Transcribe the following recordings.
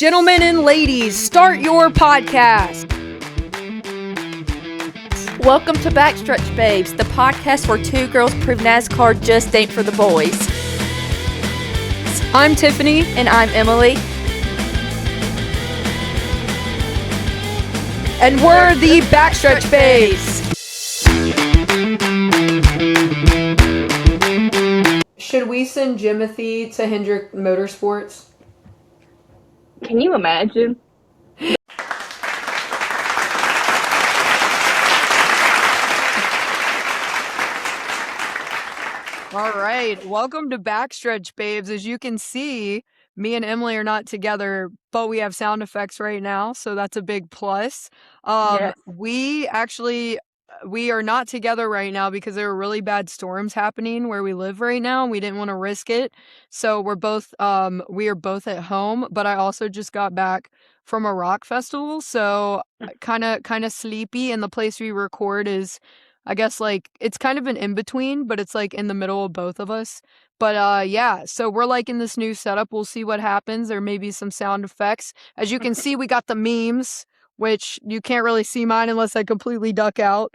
Gentlemen and ladies, start your podcast. Welcome to Backstretch Babes, the podcast where two girls prove NASCAR just ain't for the boys. I'm Tiffany. And I'm Emilee. And we're the Backstretch Babes. Should we send Jimothy to Hendrick Motorsports? Can you imagine? All right, welcome to Backstretch Babes. As you can see, me and Emilee are not together, but we have sound effects right now, so that's a big plus. Yes. We are not together right now because there are really bad storms happening where we live right now, and we didn't want to risk it. So we are both at home, but I also just got back from a rock festival, so kind of sleepy, and the place we record is, I guess, like, it's kind of an in-between, but it's like in the middle of both of us. But yeah, so we're like in this new setup. We'll see what happens. There may be some sound effects. As you can see, we got the memes, which you can't really see mine unless I completely duck out.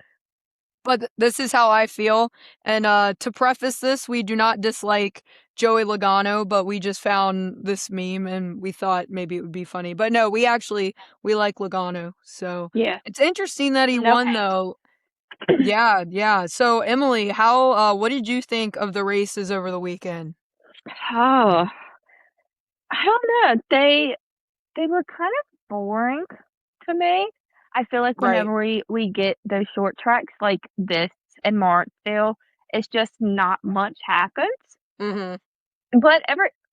But this is how I feel. And to preface this, we do not dislike Joey Logano, but we just found this meme and we thought maybe it would be funny. But no, we like Logano. So Yeah. it's interesting that he No won, hate. though. Yeah. So Emilee, what did you think of the races over the weekend? Oh, I don't know. They were kind of boring to me. I feel like Right. whenever we get those short tracks like this in Martinsville, it's just not much happens. Mm-hmm. But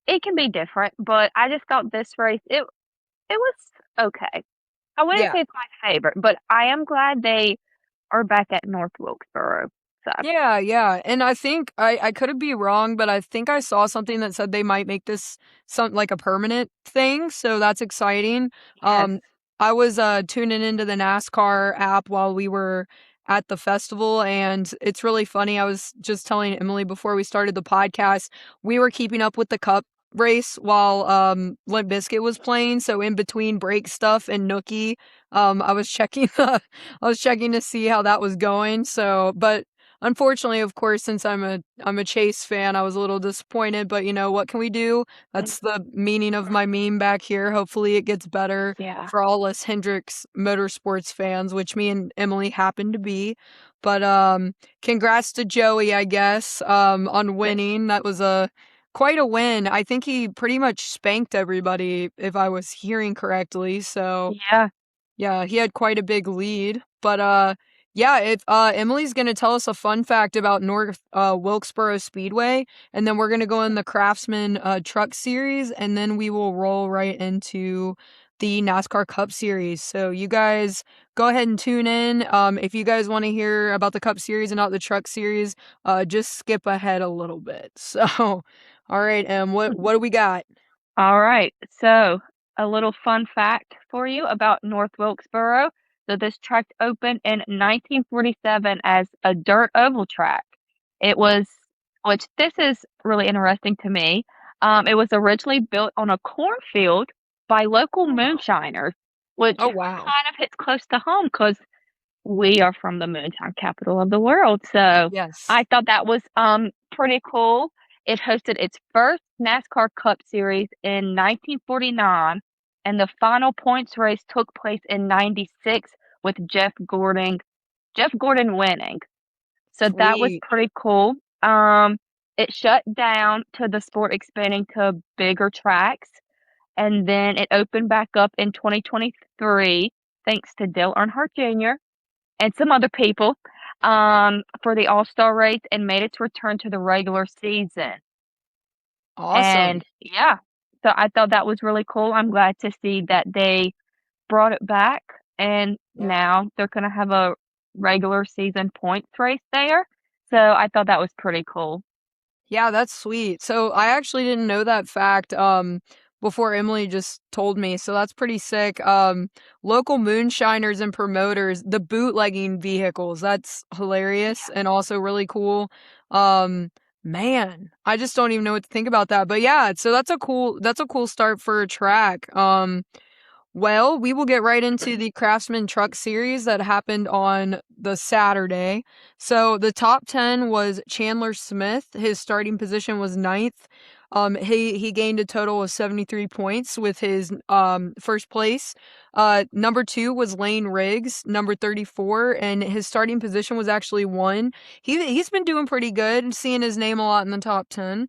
it can be different. But I just thought this race it was okay. I wouldn't Yeah. say it's my favorite, but I am glad they are back at North Wilkesboro. So Yeah. And I think I could be wrong, but I think I saw something that said they might make this like a permanent thing, so that's exciting. yes. I was tuning into the NASCAR app while we were at the festival, and it's really funny. I was just telling Emilee before we started the podcast, we were keeping up with the Cup race while Limp Bizkit was playing, so in between break stuff and Nookie, I was checking to see how that was going. So, but unfortunately, of course, since I'm a Chase fan, I was a little disappointed, but you know, what can we do? That's the meaning of my meme back here. Hopefully it gets better Yeah. for all us Hendricks Motorsports fans, which me and Emilee happen to be. But congrats to Joey, I guess, on winning. That was quite a win. I think he pretty much spanked everybody, if I was hearing correctly. So Yeah. he had quite a big lead. But yeah, if Emilee's gonna tell us a fun fact about North Wilkesboro Speedway, and then we're gonna go in the Craftsman Truck Series, and then we will roll right into the NASCAR Cup Series. So you guys go ahead and tune in. If you guys want to hear about the Cup Series and not the Truck Series, just skip ahead a little bit. So, all right, what do we got? All right. So, a little fun fact for you about North Wilkesboro. So, this track opened in 1947 as a dirt oval track. Which this is really interesting to me. It was originally built on a cornfield by local moonshiners, which Oh, wow. kind of hits close to home because we are from the moonshine capital of the world. So, Yes. I thought that was pretty cool. It hosted its first NASCAR Cup Series in 1949, and the final points race took place in 96 with Jeff Gordon winning. So that was Sweet. pretty cool. It shut down to the sport expanding to bigger tracks, and then it opened back up in 2023 thanks to Dale Earnhardt Jr. and some other people for the All-Star race and made its return to the regular season. Awesome. And yeah, so I thought that was really cool. I'm glad to see that they brought it back, and Yeah. now they're going to have a regular season points race there. So I thought that was pretty cool. Yeah, that's sweet. So I actually didn't know that fact before Emilee just told me. So that's pretty sick. Local moonshiners and promoters, the bootlegging vehicles, that's hilarious and also really cool. Man, I just don't even know what to think about that. But yeah, so that's a cool start for a track. Well, we will get right into the Craftsman Truck Series that happened on the Saturday. So the top 10 was Chandler Smith. His starting position was ninth. He gained a total of 73 points with his first place. Number 2 was Lane Riggs, number 34, and his starting position was actually 1. He's been doing pretty good, seeing his name a lot in the top 10.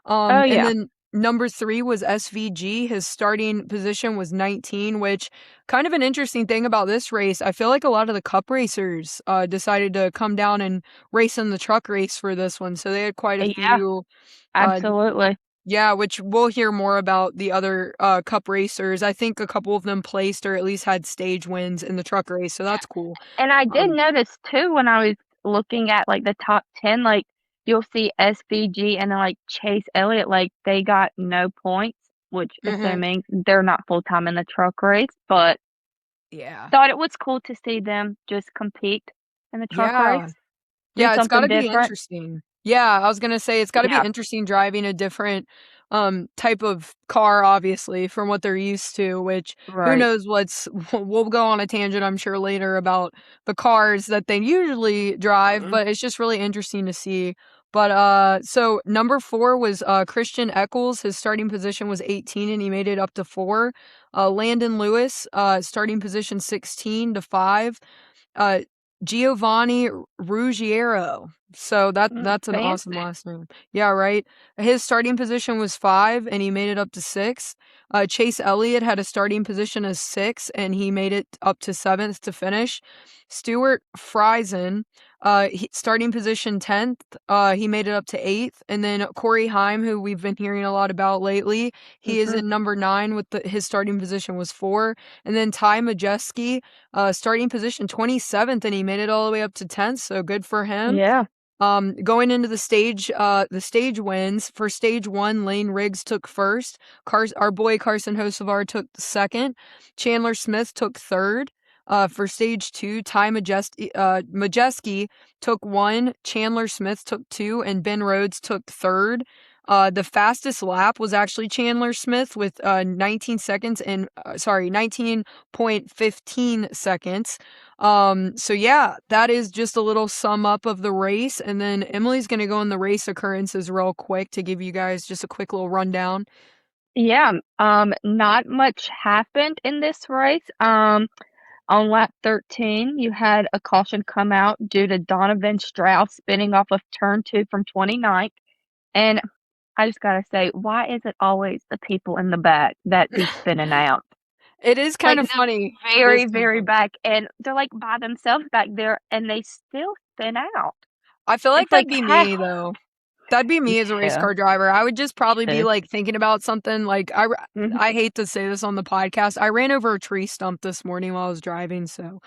Oh, And yeah. then number 3 was SVG. His starting position was 19, which kind of an interesting thing about this race. I feel like a lot of the cup racers decided to come down and race in the truck race for this one. So they had quite a Yeah, few. Uh, absolutely. yeah, which we'll hear more about the other cup racers. I think a couple of them placed or at least had stage wins in the truck race. So Yeah. that's cool. And I did Um, notice too when I was looking at like the top 10, like you'll see SVG and then like Chase Elliott, like they got no points, which mhm. assuming they're not full time in the truck race, but Yeah. thought it was cool to see them just compete in the truck Yeah. race, do Yeah, it's something gotta be different. interesting. Yeah, I was gonna say it's gotta be Yeah, interesting driving a different, type of car, obviously, from what they're used to, which who right. knows what's we'll go on a tangent, I'm sure, later about the cars that they usually drive, Mm, but it's just really interesting to see. But, so number 4 was, Christian Eccles. His starting position was 18, and he made it up to 4. Landon Lewis, starting position 16 to 5. Uh, Giovanni Ruggiero. So that's an awesome fancy. last name. Yeah, right? His starting position was 5, and he made it up to 6. Chase Elliott had a starting position as 6, and he made it up to 7th to finish. Stuart Friesen, starting position 10th, he made it up to 8th. And then Corey Heim, who we've been hearing a lot about lately, he is Mhm. in number 9 with his starting position was 4. And then Ty Majeski, starting position 27th, and he made it all the way up to 10th, so good for him. Yeah. Going into the stage wins, for stage 1, Lane Riggs took first. Our boy Carson Hocevar took second. Chandler Smith took third. For stage 2, Majeski took 1, Chandler Smith took 2, and Ben Rhodes took third. The fastest lap was actually Chandler Smith with 19.15 seconds. So yeah, that is just a little sum up of the race. And then Emilee's going to go in the race occurrences real quick to give you guys just a quick little rundown. Yeah, not much happened in this race. On lap 13, you had a caution come out due to Donovan Strauss spinning off of turn 2 from 29th. And I just gotta say, why is it always the people in the back that be spinning out? It is Like kind of the funny. It is very, kind of very funny. back, and they're like by themselves back there, and they still spin out. I feel like It's that'd like be how? me though. That'd be me as a race Yeah, car driver. I would just me probably be too. like thinking about something like Mhm. I hate to say this on the podcast. I ran over a tree stump this morning while I was driving, so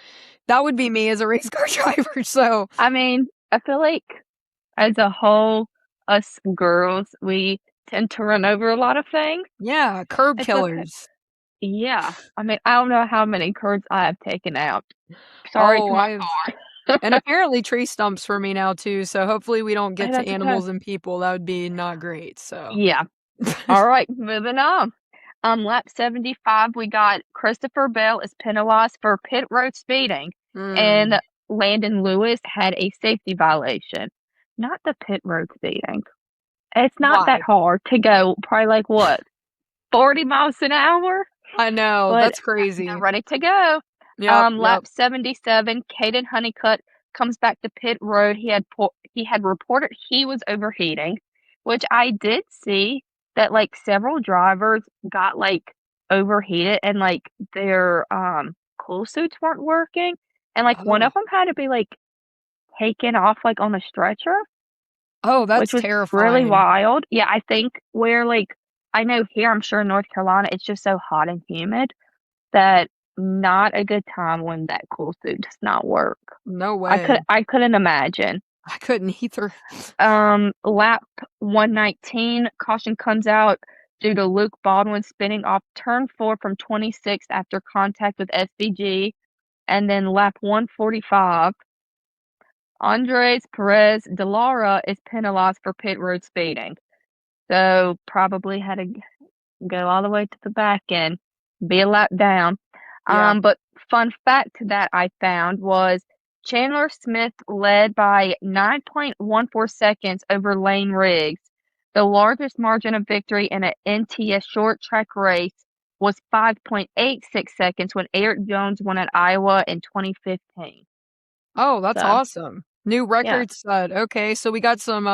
that would be me as a race car driver. So I mean, I feel like as a whole, us girls, we tend to run over a lot of things. yeah, curb It's okay. killers. Yeah. I mean, I don't know how many curds I have taken out. Sorry to Oh, my I've car. and apparently tree stumps for me now too, so hopefully we don't Hey, get to that's okay. animals and people. That would be not great. So Yeah. All right, moving on. Lap 75, we got Christopher Bell is penalized for pit road speeding, mm, and Landon Lewis had a safety violation. Not the pit road speeding. It's not that why? hard to go, probably like what, 40 miles an hour? I know, But that's they're crazy. ready to go. Yep, Lap yep. 77, Caden Honeycutt comes back to pit road. He had reported he was overheating, which I did see that like several drivers got like overheated and like their cool suits weren't working, and like one Oh, of them had to be like taken off like on a stretcher, oh, which that's was really terrifying. wild. Yeah, I think where like I know here, I'm sure in North Carolina, it's just so hot and humid that not a good time when that cool suit does not work. No way. I couldn't imagine. I couldn't either. Lap 119, caution comes out due to Luke Baldwin spinning off turn 4 from 26 after contact with SVG. And then lap 145, Andres Perez de Lara is penalized for pit road speeding. So probably had to go all the way to the back and be a lap down. Yeah. But fun fact that I found was Chandler Smith led by 9.14 seconds over Lane Riggs. The largest margin of victory in an NTS short track race was 5.86 seconds when Eric Jones won at Iowa in 2015. Oh, that's So, awesome. New yeah. record set. Okay, so we got some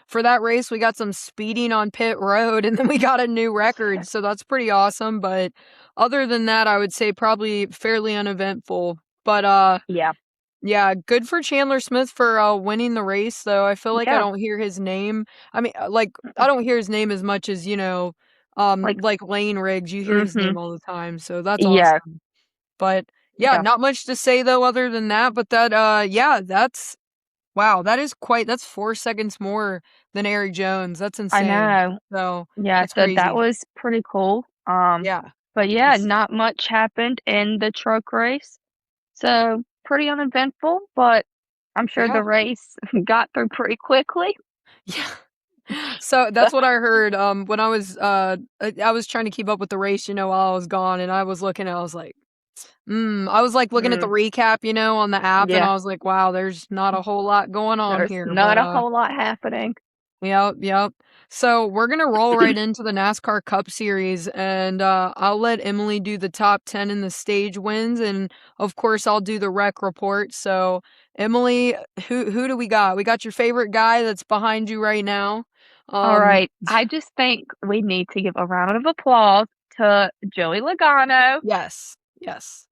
for that race we got some speeding on pit road and then we got a new record. So that's pretty awesome, but other than that I would say probably fairly uneventful. But Yeah. yeah, good for Chandler Smith for winning the race though. I feel like I Yeah. don't hear his name. I mean, like I don't hear his name as much as, Like, like Lane Riggs. You hear his mm-hmm. name all the time. So that's Yeah. awesome. But yeah, Yeah. not much to say though other than that, but that yeah, that's wow, that's 4 seconds more than Eric Jones. That's I insane. know. So, Yeah, that's so that crazy. was pretty cool. Yeah. But yeah, It's not much happened in the truck race. So pretty uneventful, but I'm sure yeah. the race got through pretty quickly. Yeah. So, that's what I heard, when I was trying to keep up with the race, while I was gone, and I was looking, I was like, I was, like, looking at the Mm, recap, on the app, and yeah, I was like, "Wow, there's not a whole lot going on there's here," not but, a whole lot happening. yep, yep. So we're gonna roll right into the NASCAR Cup Series, and I'll let Emily do the top 10 in the stage wins, and of course I'll do the wreck report. So Emily, who do we got? We got your favorite guy that's behind you right now. All Um, right, I just think we need to give a round of applause to Joey Logano. yes, yes,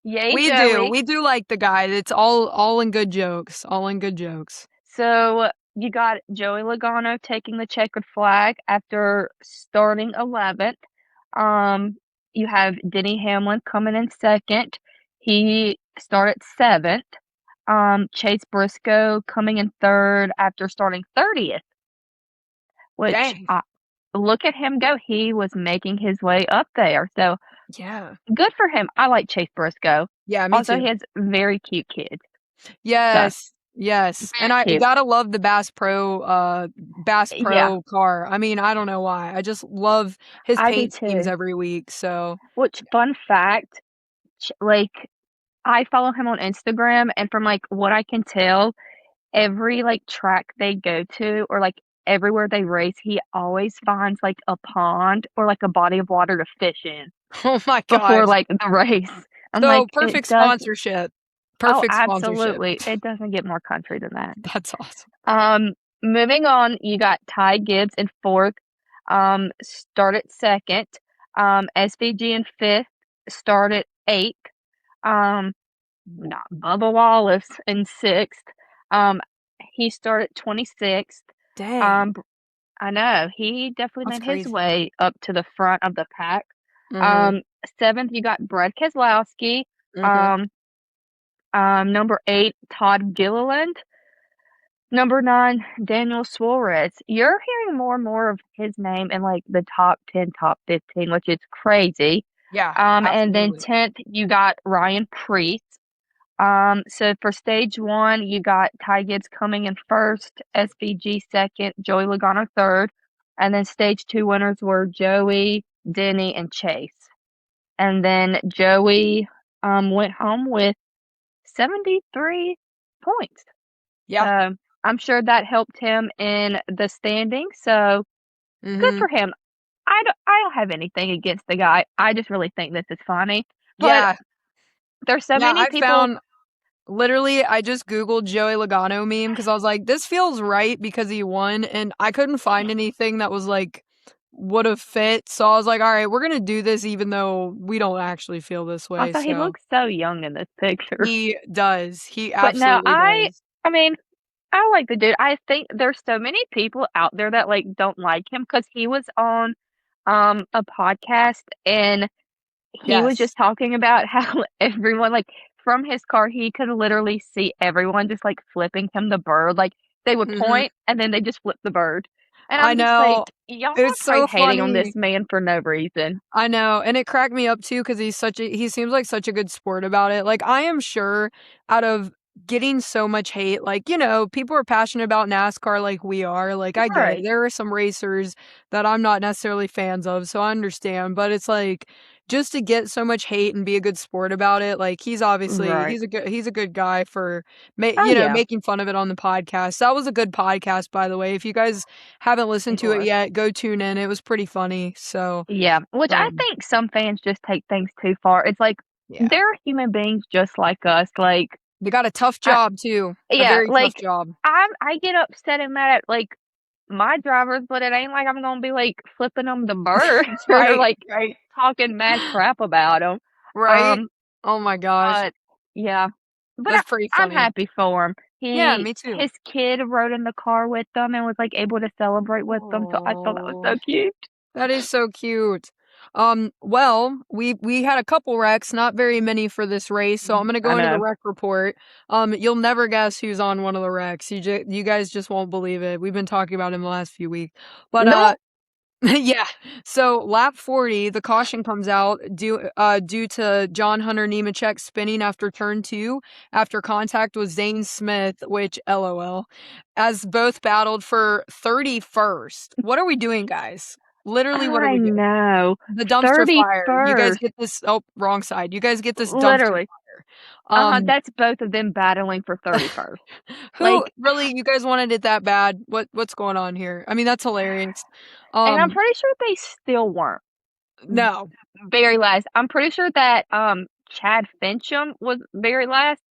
Yay, we do. Joey. We do like the guy. It's all in good jokes. All in good jokes. So you got Joey Logano taking the checkered flag after starting 11th. Um, you have Denny Hamlin coming in second. He started 7th. Chase Briscoe coming in third after starting 30th, which Dang. look at him go. He was making his way up there. So Yeah. good for him. I like Chase Briscoe. Yeah. Me Also, too. he has very cute kids. So Yes, yes, and very I cute. gotta love the Bass Yeah, Pro car. I mean, I don't know why. I just love his I do paint schemes too. every week, so Which fun fact, like I follow him on Instagram, and from, like, what I can tell, every, like, track they go to or, like, everywhere they race, he always finds, like, a pond or, like, a body of water to fish in oh my before, gosh. like, the race. I'm So, like, it perfect does sponsorship. oh, Perfect sponsorship. absolutely. It doesn't get more country than that. That's awesome. Moving on, you got Ty Gibbs in 4th, started 2nd, SVG in 5th, started 8th, um not Bubba Wallace in 6th. Um, he started 26th. Dang, Um, I know, he definitely that's made his crazy. way up to the front of the pack. Mhm, Um, 7th, you got Brad Keselowski. mhm. Um, number 8, Todd Gilliland. Number 9, Daniel Suarez. You're hearing more and more of his name in like the top 10, top 15, which is crazy. Yeah, And then absolutely. 10th, you got Ryan Preece. So for stage 1, you got Ty Gibbs coming in first, SVG second, Joey Logano third, and then stage 2 winners were Joey, Denny, and Chase. And then Joey went home with 73 points. Yeah, So I'm sure that helped him in the standings. So good mhm. for him. I don't have anything against the guy. I just really think this is funny. But Yeah, there's so yeah, many I people. found literally, I just Googled Joey Logano meme because I was like, "This feels right because he won," and I couldn't find anything that was, like, would've fit, so I was like, "Alright, we're gonna do this even though we don't actually feel this way," Also, he so looks so young in this picture. he does. He But no, absolutely does. I mean, I like the dude. I think there's so many people out there that, like, don't like him because he was on, a podcast, and he was Yes. just talking about how everyone, like, from his car, he could literally see everyone just, like, flipping him the bird, like, they would Mhm. point, and then they just flip the bird, and I I'm just like, know. "Y'all are It's probably so hating on this funny. man for no reason." I know, and it cracked me up too because he seems like such a good sport about it. Like, I am sure out of getting so much hate. Like, people are passionate about NASCAR like we are. Like, I get it. Right. There are some racers that I'm not necessarily fans of, so I understand. But it's like just to get so much hate and be a good sport about it. Like, Right. he's a good guy for Oh, yeah. making fun of it on the podcast. That was a good podcast, by the way. If you guys haven't listened It to it was. yet, go tune in. It was pretty funny. So, Yeah, which I um, think some fans just take things too far. It's like, yeah, they're human beings just like us, like, they got a tough I job too. A yeah, very tough like, job. I get upset and mad at, like, my drivers, but it ain't like I'm gonna be, like, flipping them the bird or, Right, like, right, talking mad crap about them. right. Um, Oh my gosh. but yeah. But That's pretty I'm funny. happy for him. Yeah, me too. His kid rode in the car with them and was, like, able to celebrate with them, so I thought that was Oh, so cute. that is so cute. Well, we had a couple wrecks, not very many for this race, so I'm gonna I go into the know. wreck report. You'll never guess who's on one of the wrecks. You guys just won't believe it. We've been talking about him the last few weeks. But, No. yeah. So lap 40, the caution comes out due to John Hunter Nemechek spinning after turn 2 after contact with Zane Smith, which LOL, as both battled for 31st. What are we doing, guys? Literally, what are I we doing? know. The dumpster fire. You guys 31st. get this. Oh, wrong side. You guys get this dumpster Literally. fire. Uh-huh, Um, that's both of them battling for 31st. who Like, really? You guys wanted it that bad? What's going on here? I mean, that's hilarious. and I'm Um, pretty sure they still weren't no. very last. I'm pretty sure that, Chad Fincham was very last,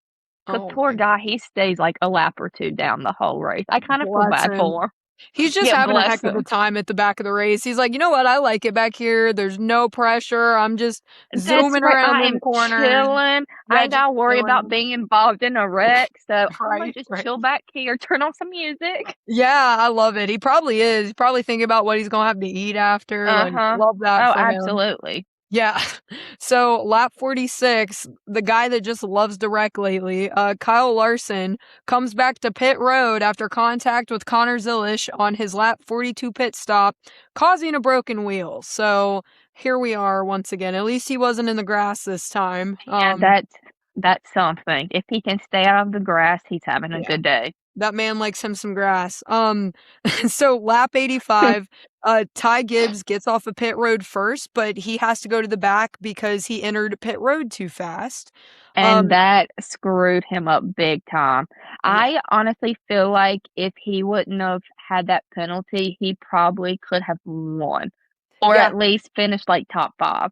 'cause Oh poor my guy, he stays, like, a lap or 2 down the whole race. I kinda feel Bless bad him. for him. He's just Yeah, having a bless heck of a him. time at the back of the race. He's like, "You know what? I like it back here. There's no pressure. I'm just That's zooming right, around I them am corners." chilling. I Yeah, ain't just gotta worry about chilling. being involved in a wreck, so Imma Right, just right. chill back here, turn on some music. Yeah, I love it. He probably is. He's probably thinking about what he's gonna have to eat after, like, Uh-huh. love that Oh, for him. absolutely. Yeah. So, lap 46, the guy that just loves to wreck lately, Kyle Larson, comes back to pit road after contact with Connor Zilisch on his lap 42 pit stop, causing a broken wheel. So, here we are once again. At least he wasn't in the grass this time. Yeah, that's something. If he can stay out of the grass, he's having a Yeah. good day. That man likes him some grass. So lap 85, Ty Gibbs gets off of pit road first, but he has to go to the back because he entered pit road too fast. And Um, that screwed him up big time. yeah, I honestly feel like if he wouldn't have had that penalty, he probably could have won or yeah, at least finished, like, top 5.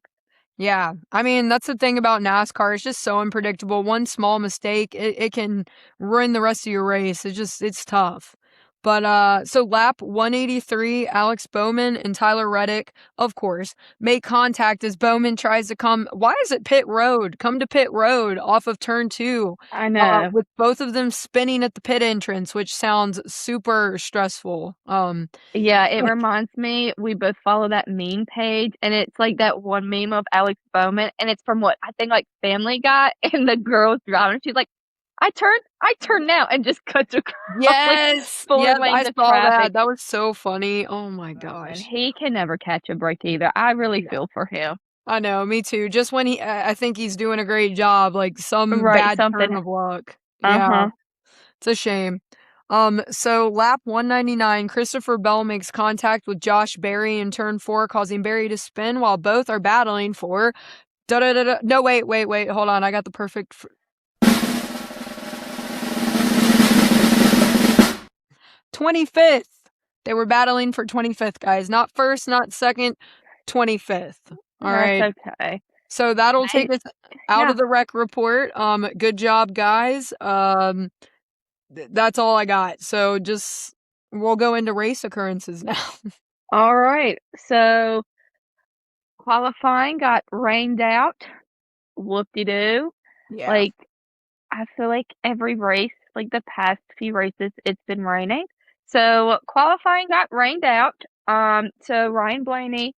yeah. I mean, that's the thing about NASCAR. It's just so unpredictable. One small mistake, it can ruin the rest of your race. It's tough. But so lap 183, Alex Bowman and Tyler Reddick, of course, make contact as Bowman tries to come. Why is it pit road? Come to pit road off of turn 2. I know. With both of them spinning at the pit entrance, which sounds super stressful. Yeah, it reminds me, we both follow that meme page, and it's like that one meme of Alex Bowman, and it's from what I think like Family Guy, and the girl's driving. She's like, I turn now," and just cuts across like Yes, 4 yes, I lanes of saw that. traffic. That was so funny. Oh my And gosh. he can never catch a break either. I really Yeah. feel for him. I know, me too. Just when I think he's doing a great job, like some Right, bad something. turn of luck. Yeah, Uh-huh. it's a shame. So lap 199, Christopher Bell makes contact with Josh Berry in turn 4, causing Berry to spin while both are battling for da da da da. No, wait. Hold on. I got the perfect 25th. They were battling for 25th, guys. Not first, not second, 25th. All That's right. okay. So that'll They take us out yeah. of the rec report. Good job, guys. That's all I got. So just we'll go into race occurrences now. Alright. So, qualifying got rained out. Whoop-de-doo. Yeah. Like, I feel like every race, like the past few races, it's been raining. So qualifying got rained out. So Ryan Blaney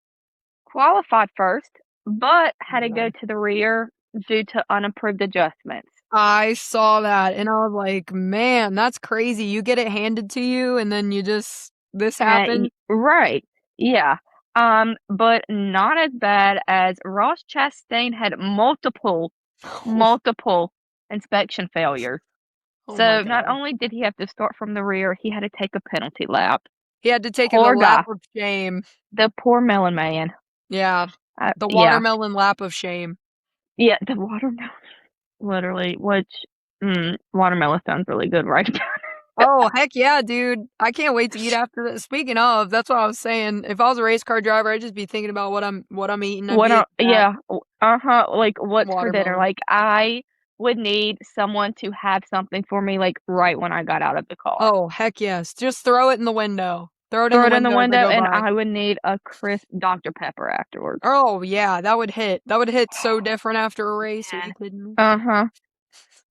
qualified first, but had to go Okay. to the rear due to unapproved adjustments. I saw that and I was like, man, that's crazy. You get it handed to you and then this happened. Right, yeah. But not as bad as Ross Chastain had multiple inspection failures. Oh my So not god. only did he have to start from the rear, he had to take a penalty lap. He had to take the Poor lap guy. of shame. The poor melon man. Yeah. The Yeah. watermelon lap of shame. Yeah, the watermelon. Literally, which watermelon sounds really good right now. Oh, heck yeah, dude. I can't wait to eat after this. Speaking of, that's what I was saying. If I was a race car driver, I'd just be thinking about what I'm eating. I'd be eating that Yeah, like, what's for dinner? watermelon. Like, I would need someone to have something for me, like, right when I got out of the car. Oh, heck yes. Just throw it in the window. Throw it in Throw the it in the window as I window, go and by. I would need a crisp Dr. Pepper afterwards. Oh, yeah, that would hit. That would hit so different after a race. Are Yeah. you kidding me? Uh-huh.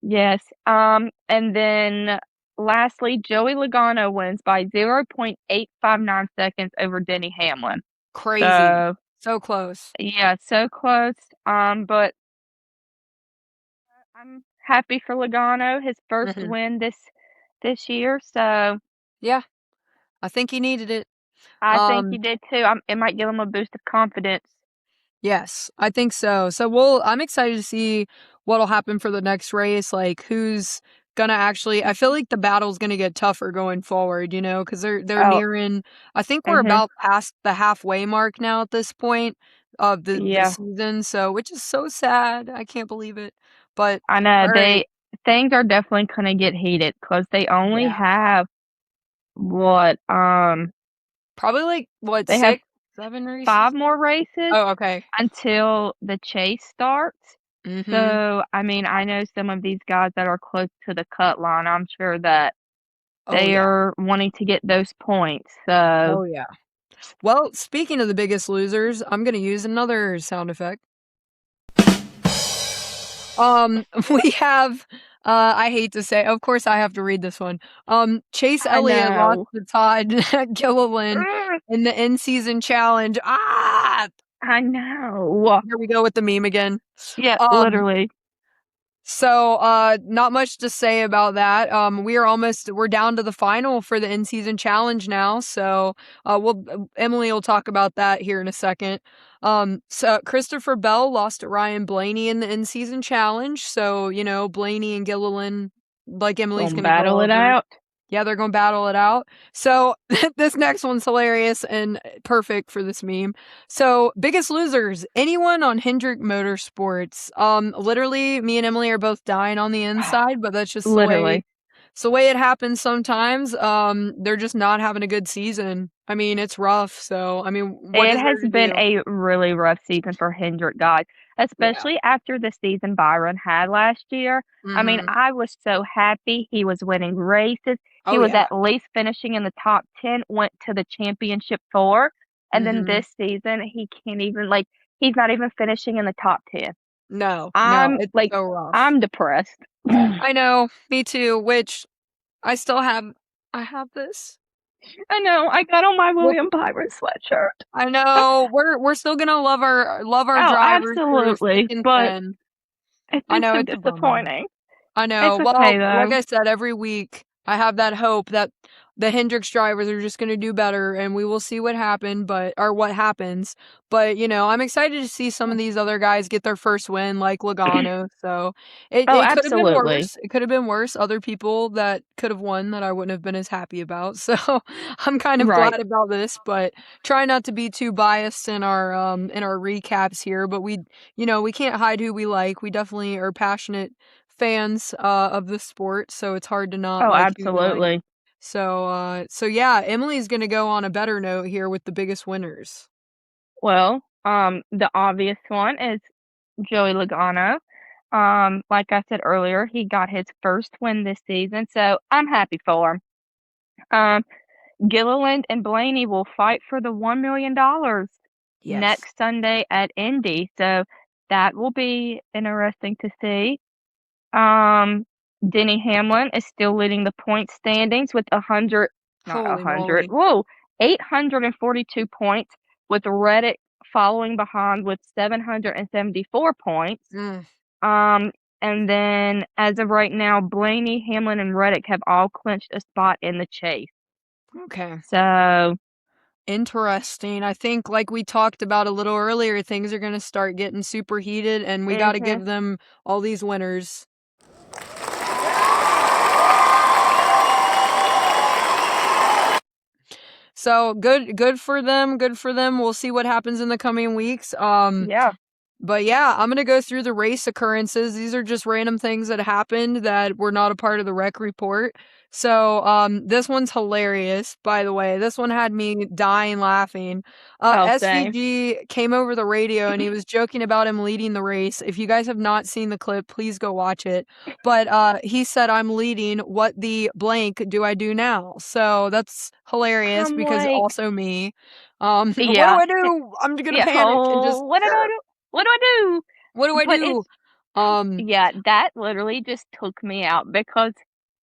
Yes. And then lastly, Joey Logano wins by 0.859 seconds over Denny Hamlin. Crazy. So, So close. yeah, so close. But I'm happy for Logano, his first Mhm. win this year. So Yeah, I think he needed it. I think he Um, did too. It might give him a boost of confidence. yes, I think so. I'm excited to see what'll happen for the next race, like who's gonna actually I feel like the battle's gonna get tougher going forward, you know, because they're Oh, nearing I think we're mhm. about past the halfway mark now at this point of the Yeah, season, so which is so sad. I can't believe it. But I know all right. things are definitely gonna get heated because they only Yeah. have what Probably like what, they have 6, 7 races? 5 more races Oh, okay. until the chase starts. Mhm. So, I mean, I know some of these guys that are close to the cut line, I'm sure that Oh, they yeah. are wanting to get those points. So, Oh, yeah. Well, speaking of The Biggest Losers, I'm gonna use another sound effect. We have, I hate to say of course I have to read this one. Chase I Elliott lost know. to Todd Gilliland Ugh, in the in-season challenge. Ah! I know. Here we go with the meme again. Yeah, Um literally. Not much to say about that. We're down to the final for the in-season challenge now. So, Emily will talk about that here in a second. So Christopher Bell lost to Ryan Blaney in the in-season challenge. So, you know, Blaney and Gilliland, like Emily's Gonna gonna go battle it over. out. Yeah, they're gonna battle it out. So, this next one's hilarious and perfect for this meme. So, Biggest Losers, anyone on Hendrick Motorsports. Literally, me and Emily are both dying on the inside, but that's just Literally. it's the way it happens sometimes. They're just not having a good season. I mean, it's rough, so, I mean, what It is there has to been do? a really rough season for Hendrick, guys, Yeah. especially after the season Byron had last year. I mean, Mhm. I was so happy he was winning races. He Oh, was yeah. at least finishing in the top 10, went to the championship 4, and then Mhm. this season he can't even he's not even finishing in the top 10. No, no, I'm it's like so rough. I'm depressed. I I know, me too, which I still have I have this. know. I got on my William Byron sweatshirt. I know. We're still gonna love our Oh, drivers through thick absolutely, and but thin. it's I just know so it's a bummer. disappointing. I know. It's Well, okay like though. I said, every week I have that hope that the Hendricks drivers are just gonna do better, and we will see what happens. But you know, I'm excited to see some of these other guys get their first win, like Logano. So Oh, it could have been absolutely. worse. It could have been worse. Other people that could have won that I wouldn't have been as happy about. So I'm kind of Right. glad about this, but try not to be too biased in our recaps here. But we can't hide who we like. We definitely are passionate fans of the sport, so it's hard to not Oh, like who you like. absolutely. So yeah, Emily's gonna go on a better note here with the biggest winners. Well, the obvious one is Joey Logano. Like I said earlier, he got his first win this season, so I'm happy for him. Um, Gilliland and Blaney will fight for the $1 million Yes. next Sunday at Indy, so that will be interesting to see. Um, Denny Hamlin is still leading the point standings with 100, not Holy 100, moly. whoa, 842 points, with Reddick following behind with 774 points. Mm, Um, and then as of right now, Blaney, Hamlin, and Reddick have all clinched a spot in the chase. okay. So, Interesting. I think like we talked about a little earlier, things are gonna start getting super heated and we gotta mhm. give them all these winners. So good for them. Good for them. We'll see what happens in the coming weeks. Yeah. But yeah, I'm going to go through the race occurrences. These are just random things that happened that were not a part of the rec report. So, this one's hilarious, by the way. This one had me dying laughing. Oh, same. SVG came over the radio and he was joking about him leading the race. If you guys have not seen the clip, please go watch it. But, he said, I'm leading. What the blank do I do now? So that's hilarious I'm because like, also me. What do yeah, I do? I'm going to yeah. panic and Oh, just, what did I do? What do I do? what do I But do? Um, yeah, that literally just took me out because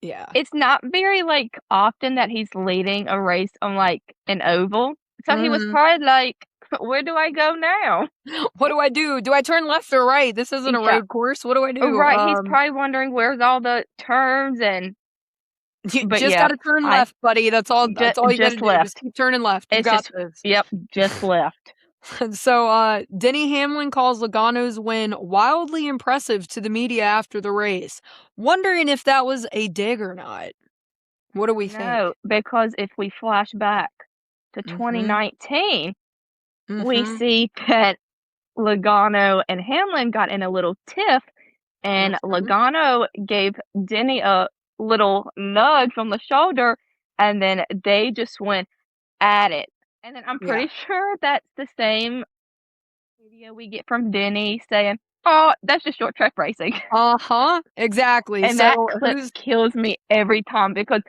yeah. it's not very, like, often that he's leading a race on, like, an oval. So he was Mhm. probably like, "Where do I go now?" What do I do? Do I turn left or right? This isn't a Yeah, road course. What do I do? right, he's probably wondering where's all the turns You but just yeah, gotta turn I left, buddy. That's all you gotta just do. Just left. keep turning left. You It's got just this. yep, just left. So, Denny Hamlin calls Logano's win wildly impressive to the media after the race. Wondering if that was a dig or not. What do we think? No, because if we flash back to Mhm. 2019, we Mhm. see that Logano and Hamlin got in a little tiff, and Mhm. Logano gave Denny a little nudge on the shoulder, and then they just went at it. And then I'm Yeah. pretty sure that's the same video we get from Denny saying, "Oh, that's just short track racing." Uh-huh. Exactly. And that So, clip who's kills me every time because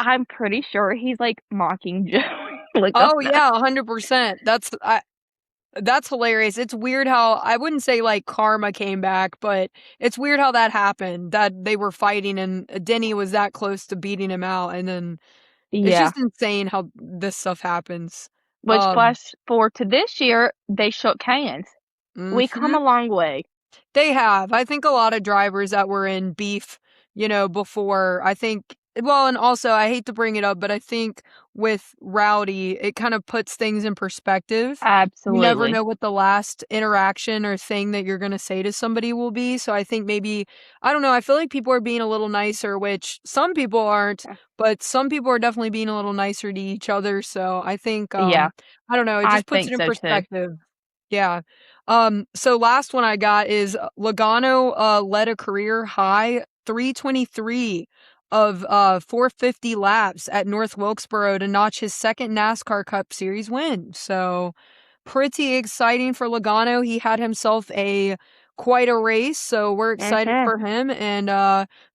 I'm pretty sure he's, like, mocking Joey Oh, Logano. yeah, 100%. That's hilarious. It's weird how I wouldn't say, like, karma came back, but it's weird how that happened, that they were fighting and Denny was that close to beating him out, and then it's Yeah. just insane how this stuff happens. Which flash forward to this year, they shook hands. We come Mhm. a long way. They have. I think a lot of drivers that were in beef, before, I think well, and also I hate to bring it up, but I think with Rowdy, it kind of puts things in perspective. You never Absolutely. know what the last interaction or thing that you're gonna say to somebody will be, so I think maybe I don't know, I feel like people are being a little nicer, which some people aren't, but some people are definitely being a little nicer to each other, so I think, Yeah, I don't know, it I just puts think it in so too. perspective. Yeah. So last one I got is Logano led a career high 323 of 450 laps at North Wilkesboro to notch his second NASCAR Cup Series win. So pretty exciting for Logano. He had himself a quite a race, so we're excited Mhm. for him and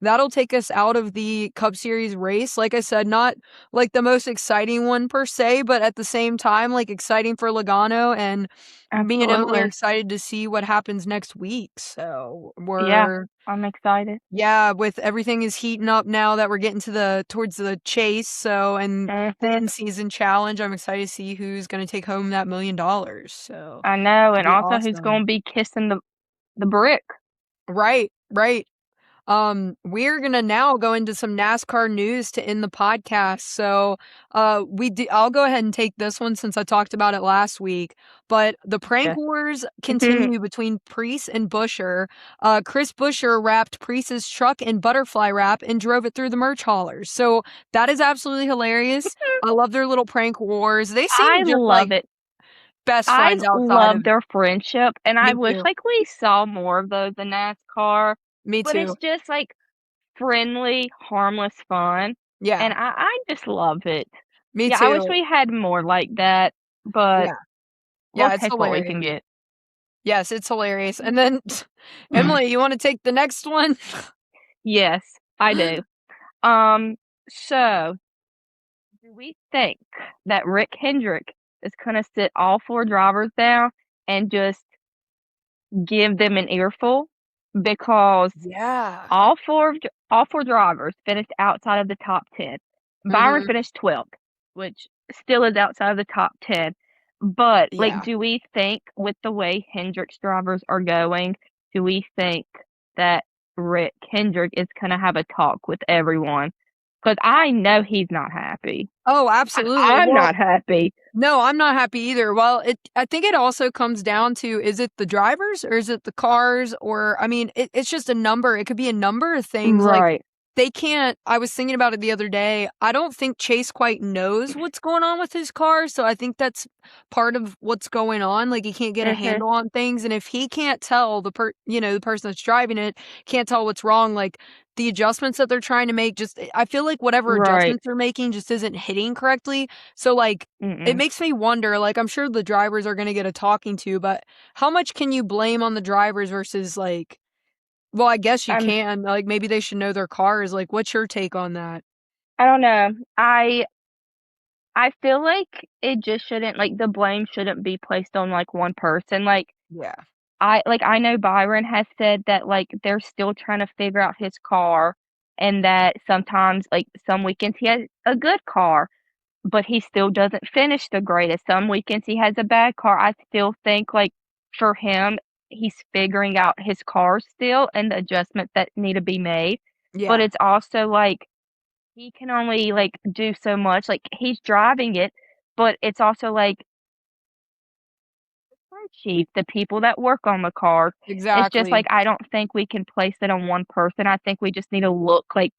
that'll take us out of the Cup Series race. Like I said, not like the most exciting one per se, but at the same time like exciting for Logano, and me and Emily are Absolutely. excited to see what happens next week. So Yeah, we're I'm excited. yeah, with everything is heating up now that we're getting to towards the chase, so and the Mhm. in-season challenge, I'm excited to see who's gonna take home that $1,000,000, so I know, it'll and be also who's awesome. gonna be kissing the brick. Right, right. We're gonna now go into some NASCAR news to end the podcast. So, I'll go ahead and take this one since I talked about it last week. But the prank Yeah. wars continue between Preece and Busher. Chris Busher wrapped Preece's truck in butterfly wrap and drove it through the merch haulers. So that is absolutely hilarious. I love their little prank wars. They I seem just like love it. best I friends outside love of their friendship, and I me wish, too. like, we saw more of those in NASCAR, Me but it's too. just, like, friendly, harmless fun, and Yeah, I just love it. me Yeah, I wish too. we had more like that, but Yeah. we'll Yeah, it's take what we can hilarious. get. Yes, it's hilarious. And then, Emily, you wanna take the next one? Yes, I do. Um, so, do we think that Rick Hendrick is gonna sit all 4 drivers down and just give them an earful? Because Yeah. all 4 drivers finished outside of the top 10. Byron Mhm. finished 12th, which still is outside of the top 10. But, like, Yeah. do we think with the way Hendrick's drivers are going, do we think that Rick Hendrick is gonna have a talk with everyone? Because I know he's not happy. Oh, absolutely. I'm Well, not happy. no, I'm not happy either. Well, I think it also comes down to, is it the drivers or is it the cars? Or, I mean, it's just a number. It could be a number of things. Like, Right. they can't. I was thinking about it the other day. I don't think Chase quite knows what's going on with his car, so I think that's part of what's going on. Like, he can't get a Mhm. handle on things, and if he can't tell the person that's driving it can't tell what's wrong, like, the adjustments that they're trying to make just I feel like whatever Right. adjustments they're making just isn't hitting correctly. So, like, it Mm-mm. makes me wonder, like, I'm sure the drivers are gonna get a talking to, but how much can you blame on the drivers versus, like, well, I guess you I'm can, like, maybe they should know their cars, like, what's your take on that? I don't know. I feel like it just shouldn't like, the blame shouldn't be placed on, like, one person, like, Yeah. I know Byron has said that, like, they're still trying to figure out his car and that sometimes, like, some weekends he has a good car, but he still doesn't finish the greatest. Some weekends he has a bad car. I still think, like, for him, he's figuring out his car still and the adjustments that need to be made, but Yeah, it's also, like, he can only, like, do so much, like, he's driving it, but it's also, like, crew chief, the people that work on the cars. It's just, like, exactly. I don't think we can place it on one person. I think we just need to look, like,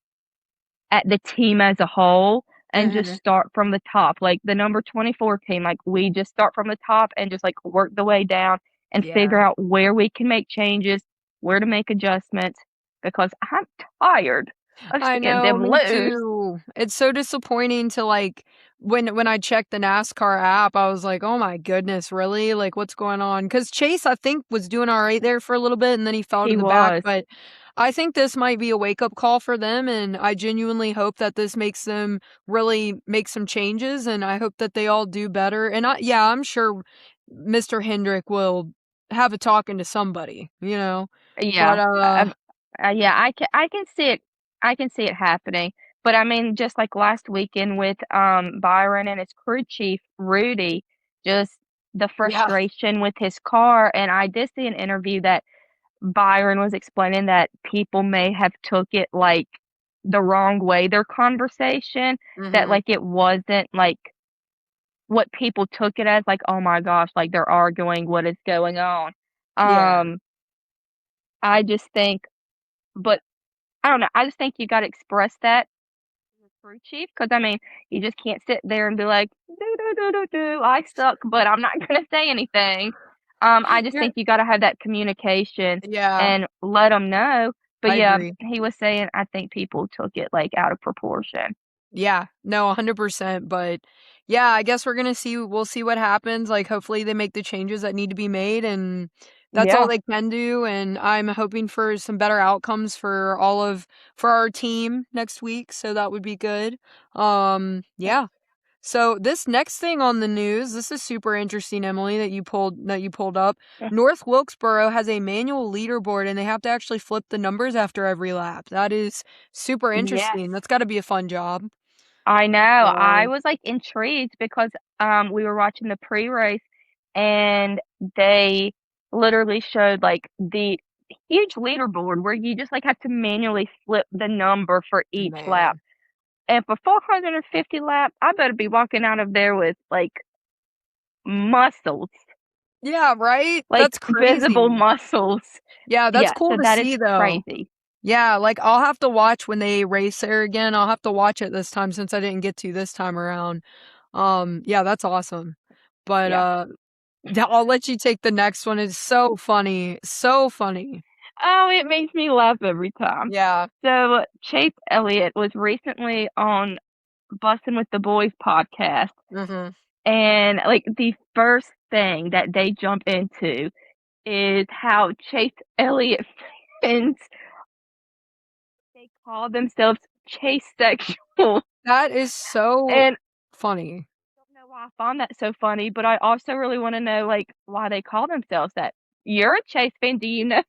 at the team as a whole and just Mhm. start from the top. Like, the number 24 team, like, we just start from the top and just, like, work the way down and figure Yeah. out where we can make changes, where to make adjustments, because I'm tired of I seeing know, them me lose. too. It's so disappointing to, like, when I checked the NASCAR app, I was like, "Oh my goodness, really? Like, what's going on?" Because Chase, I think, was doing alright there for a little bit, and then he fell to He the back, was. but I think this might be a wake-up call for them, and I genuinely hope that this makes them really make some changes, and I hope that they all do better, and I'm sure Mr. Hendrick will have a talking to somebody, you know? But, Yeah, yeah, I can see it I can see it happening, but, I mean, just like last weekend with, Byron and his crew chief, Rudy, just the yeah, frustration with his car, and I did see an interview that Byron was explaining that people may have took it, like, the wrong way, their conversation, that, mhm, like, it wasn't, like, what people took it as, like, "Oh my gosh, like, they're arguing, what is going on?" yeah. Um, I just think but I don't know, I just think you gotta express that to the crew chief, because I mean, you just can't sit there and be like, "Do, do, do, do, do, I suck, but I'm not gonna say anything." I just Yeah, think you gotta have that communication yeah, and let them know, but I yeah, agree. he was saying, I think people took it, like, out of proportion. Yeah, no, 100%, but yeah, I guess we'll see what happens, like, hopefully they make the changes that need to be made, and that's all Yeah. they can do, and I'm hoping for some better outcomes for our team next week, so that would be good. Yeah. So this next thing on the news, this is super interesting, Emily, that you pulled up. Uh, North Wilkesboro has a manual leaderboard and they have to actually flip the numbers after every lap. That is super yes. interesting. That's got to be a fun job. I know, I So, was, like, intrigued because, we were watching the pre-race, and they literally showed, like, the huge leaderboard where you just, like, have to manually flip the number for each lap, man. and for 450 laps, I better be walking out of there with, like, muscles, Yeah, right? like, That's visible crazy. muscles. Yeah, that's Yeah, cool so to that is see though. crazy. Yeah, like I'll have to watch when they race there again. I'll have to watch it this time since I didn't get to this time around. Yeah, that's awesome. But Yeah. I'll let you take the next one. It's so funny. So funny. Oh, it makes me laugh every time. Yeah. So, Chase Elliott was recently on Bussin' with the Boys podcast, Mhm. and, like, the first thing that they jump into is how Chase Elliott fans, they call themselves chase sexual, That is so and funny. I don't know why I find that so funny, but I also really wanna know, like, why they call themselves that. You're a Chase fan, do you know?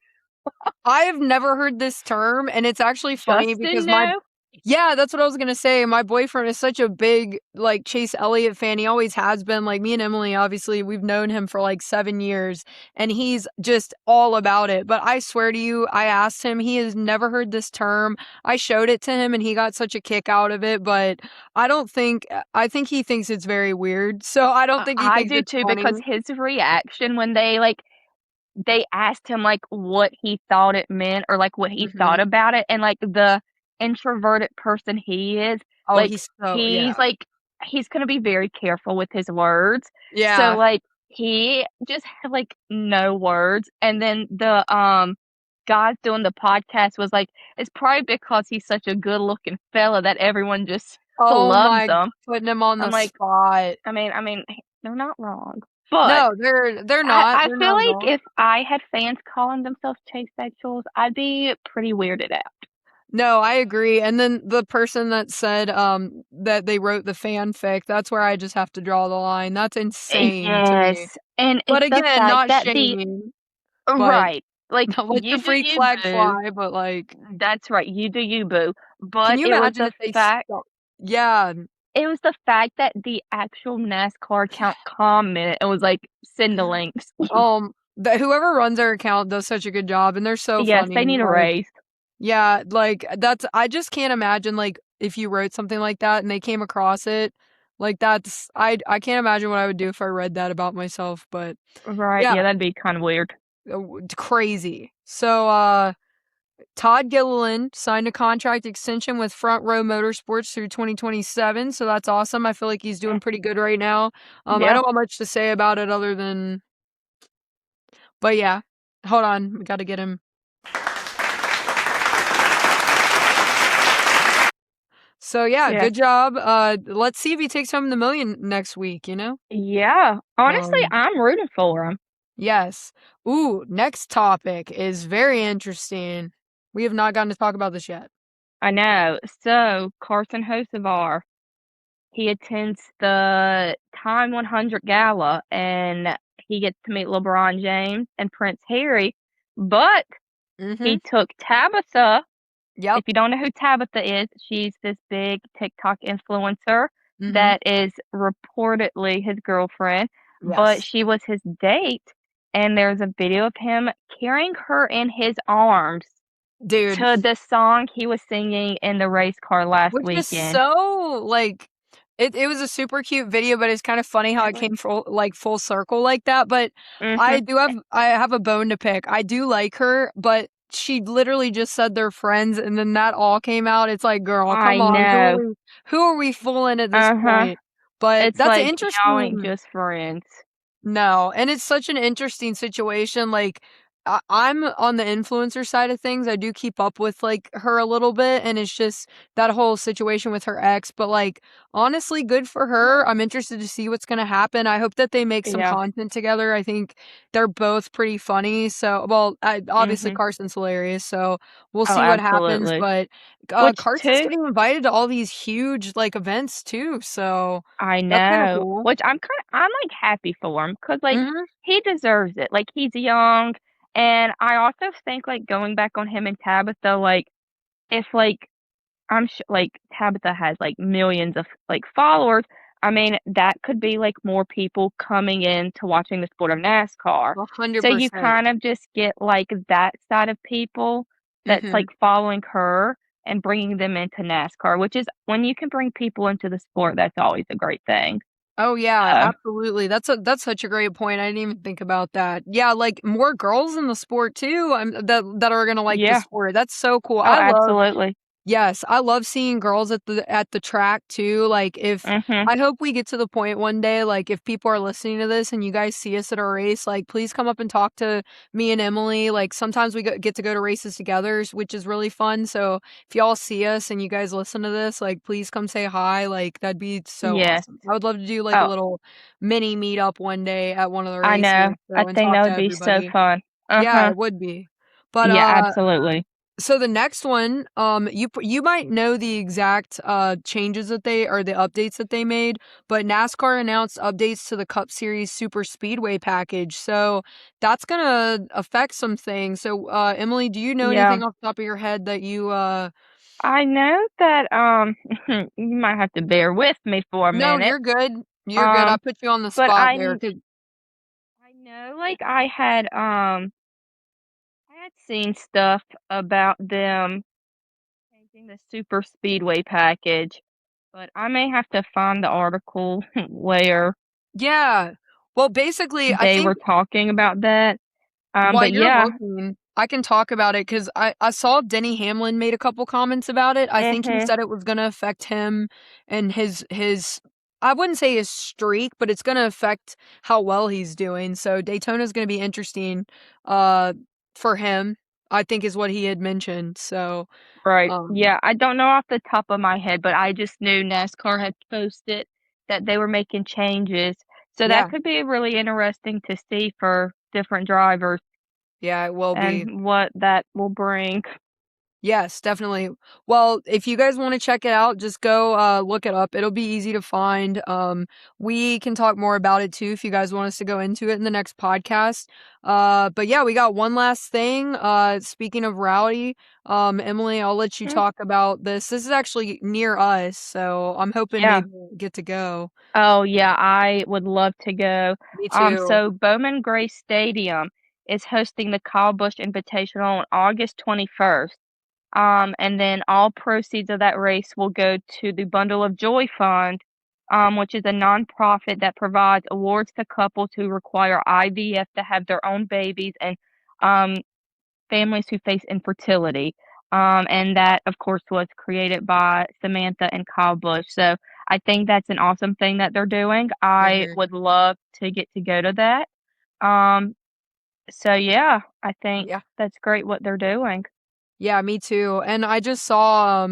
I have never heard this term, and it's actually funny Justin because my know? yeah, that's what I was gonna say. My boyfriend is such a big, like, Chase Elliott fan. He always has been. Like, me and Emily, obviously, we've known him for, like, 7 years, and he's just all about it. But I swear to you, I asked him, he has never heard this term. I showed it to him, and he got such a kick out of it, but I think he thinks it's very weird, so I don't think he I thinks do it's too funny. because his reaction when they asked him, like, what he thought it meant or, like, what he thought Mhm. about it, and, like, the introverted person he is, Oh, like, he's so yeah. he's gonna be very careful with his words. So, Yeah. like, he just had, like, no words, and then the, guys doing the podcast was like, "It's probably because he's such a good-looking fella that everyone just Oh loves my him." putting him on the I'm like, spot. they're not wrong, but No, they're I not. I They're feel not at like all. if I had fans calling themselves Chase-sexuals, I'd be pretty weirded out. No, I agree, and then the person that said, that they wrote the fanfic, that's where I just have to draw the line. That's insane to me. Yes, and But it's the again, fact not that the shaming, but right, like, don't let the you do freak you, flag boo. fly, but, like, That's right, you do you, boo. can But you imagine if they stop Yeah. it was the fact that the actual NASCAR account commented and was like, "Send the links." Whoever runs their account does such a good job, and they're so Yes, they funny, need a like raise. yeah, like, that's I just can't imagine, like, if you wrote something like that and they came across it, like, I can't imagine what I would do if I read that about myself, but Right, yeah, yeah, that'd be kinda weird. it's crazy. So, Todd Gilliland signed a contract extension with Front Row Motorsports through 2027, so that's awesome. I feel like he's doing Mm, pretty good right now. I yeah, don't have much to say about it other than but yeah. Hold on, we gotta get him. So yeah, yeah. good job. Let's see if he takes home the million next week, you know? Yeah, honestly, Um, I'm rooting for him. yes. Ooh, next topic is very interesting. We have not gotten to talk about this yet. I know. So, Carson Hocevar, he attends the Time 100 Gala, and he gets to meet LeBron James and Prince Harry, but he Mhm. took Tabitha. Yep. If you don't know who Tabitha is, she's this big TikTok influencer Mhm. that is reportedly his girlfriend, but Yes. she was his date, and there's a video of him carrying her in his arms Dude, to the song he was singing in the race car last which is weekend. so, like it was a super cute video, but it's kind of funny how It it was came full circle like that, but mhm. I have a bone to pick. I do like her, but she literally just said they're friends, and then that all came out. It's like, "Girl, I come on. know. Who are we fooling at this Uh-huh. point?" But It's that's like, y'all ain't interesting. just friends. No, and it's such an interesting situation, like, I'm on the influencer side of things, I do keep up with, like, her a little bit, and it's just that whole situation with her ex, but, like, honestly, good for her, I'm interested to see what's gonna happen, I hope that they make some Yeah. content together, I think they're both pretty funny, so well, obviously, Mhm. Carson's hilarious, so we'll Oh, see what happens, absolutely. but, Which Carson's too getting invited to all these huge, like, events too, so I that's kinda know. cool. Which I'm, like, happy for him because like, Mhm. he deserves it. Like, he's young, and I also think, like, going back on him and Tabitha, like, if, like, like, Tabitha has, like, millions of, like, followers, I mean, that could be, like, more people coming in to watching the sport of NASCAR. So you 100%. kind of just get, like, that side of people that's, like, Mhm. following her and bringing them into NASCAR, which is when you can bring people into the sport, that's always a great thing. Oh, yeah, So, absolutely. That's such a great point, I didn't even think about that. Yeah, like, more girls in the sport too, that are gonna like the yeah. sport, that's so cool. Oh, I love absolutely. Yes, I love seeing girls at the track too, like, if Mhm. I hope we get to the point one day, like, if people are listening to this and you guys see us at a race, like, please come up and talk to me and Emily, like, sometimes we get to go to races together, which is really fun, so if y'all see us and you guys listen to this, like, please come say hi, like, that'd be so Yes. awesome. I would love to do, like, a Oh, little mini meetup one day at one of the I know. races, I so and think talk that to would be so everybody. fun. Yeah, Uh-huh. it would be. But, Yeah, absolutely. so the next one, you might know the exact, changes that they or the updates that they made, but NASCAR announced updates to the Cup Series Super Speedway package, so that's gonna affect some things. So, Emily, do you know Yeah. anything off the top of your head that you, I know that, you might have to bear with me for a No, minute, you're good. You're good. I um, put you on the but spot there 'cause I know, like, I had seen stuff about them changing the super speedway package, but I may have to find the article where yeah. Well, basically, I they think were talking about that, while but you're yeah, looking I can talk about it because I saw Denny Hamlin made a couple comments about it. I think he Mhm. said it was gonna affect him and his I wouldn't say his streak, but it's gonna affect how well he's doing. So Daytona's gonna be interesting uh for him, I think is what he had mentioned. So Right. um Yeah, I don't know off the top of my head, but I just knew NASCAR had posted that they were making changes. So that yeah, could be really interesting to see for different drivers yeah, it will be. and what that will bring. Yes, definitely. Well, if you guys want to check it out, just go look it up. It'll be easy to find. We can talk more about it too if you guys want us to go into it in the next podcast. But yeah, we got one last thing. Speaking of rowdy, Emilee, I'll let you Mm, talk about this. This is actually near us, so I'm hoping yeah. maybe we'll get to go. Oh, yeah, I would love to go. Me too. So Bowman Gray Stadium is hosting the Kyle Busch Invitational on August 21st. And then all proceeds of that race will go to the Bundle of Joy Fund, which is a nonprofit that provides awards to couples who require IVF to have their own babies and um, families who face infertility. And that, of course, was created by Samantha and Kyle Busch. So I think that's an awesome thing that they're doing. I Mhm. would love to get to go to that. Um, so yeah, I think Yeah. that's great what they're doing. Yeah, me too. And I just saw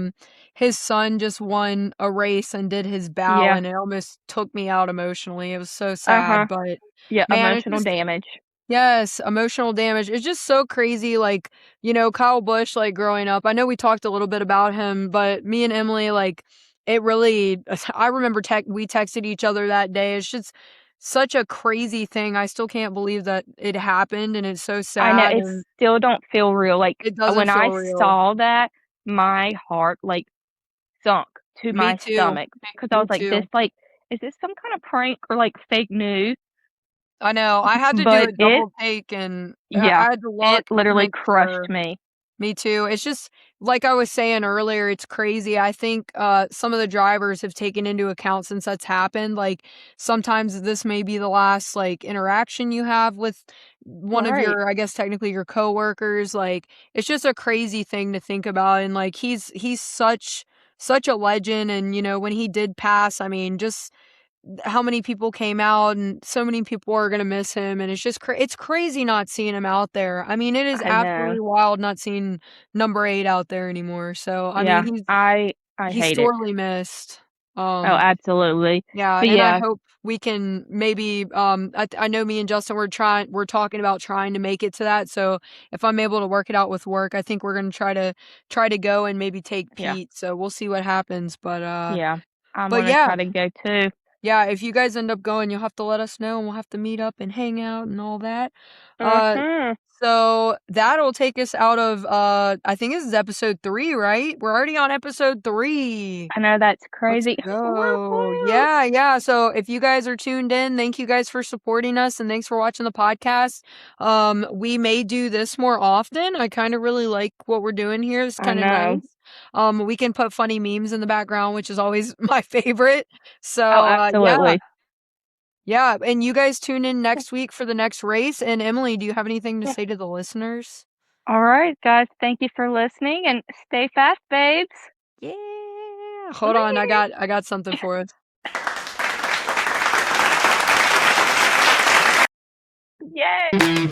his son just won a race and did his bow Yeah. and it almost took me out emotionally. It was so Uh-huh. sad, but Yeah, man, it's emotional just damage. yes, emotional damage. It's just so crazy like, Kyle Busch like growing up. I know we talked a little bit about him, but me and Emily like it really I remember we texted each other that day. It's just such a crazy thing. I still can't believe that it happened and it's so I know, sad it and still don't feel real, like, it doesn't when I feel real. saw that, my heart, like, sunk to Me my too. stomach because I Me was like, too. is this some kind of prank or, like, fake news?" I know. I had to do But a double take and yeah, I had to it look to literally make crushed sure. me. Me too. It's just like I was saying earlier, it's crazy. I think some of the drivers have taken into account since that's happened. Like sometimes this may be the last like interaction you have with one of Right. your, I guess technically your coworkers. Like it's just a crazy thing to think about. And like he's such a legend. And when he did pass, I mean, just how many people came out and so many people are gonna miss him, and it's just it's crazy not seeing him out there. I mean, it is I know. absolutely wild not seeing number 8 out there anymore, so, I mean, Yeah, he's I he's hate it. sorely missed. Oh, absolutely. Yeah, But and I yeah, hope we can maybe, I know me and Justin, we're talking about trying to make it to that, so if I'm able to work it out with work, I think we're gonna try to go and maybe take yeah, Pete, so we'll see what happens, yeah. I'm but gonna yeah. try to go too. Yeah, if you guys end up going, you'll have to let us know, and we'll have to meet up and hang out and all that. Uh, Mhm. so that'll take us out of, I think this is episode 3, right? We're already on episode 3. I know that's Let's crazy. Woof, go. woof. Yeah, yeah. So if you guys are tuned in, thank you guys for supporting us and thanks for watching the podcast. We may do this more often. I kind of really like what we're doing here. It's I kind of know. nice. We can put funny memes in the background, which is always my favorite. Oh, So, yeah. absolutely. Yeah, and you guys tune in next week for the next race. And Emilee, do you have anything to say to the listeners? All right, guys, thank you for listening and stay fast, babes. Yeah. Hold on, I got something for us. Yay!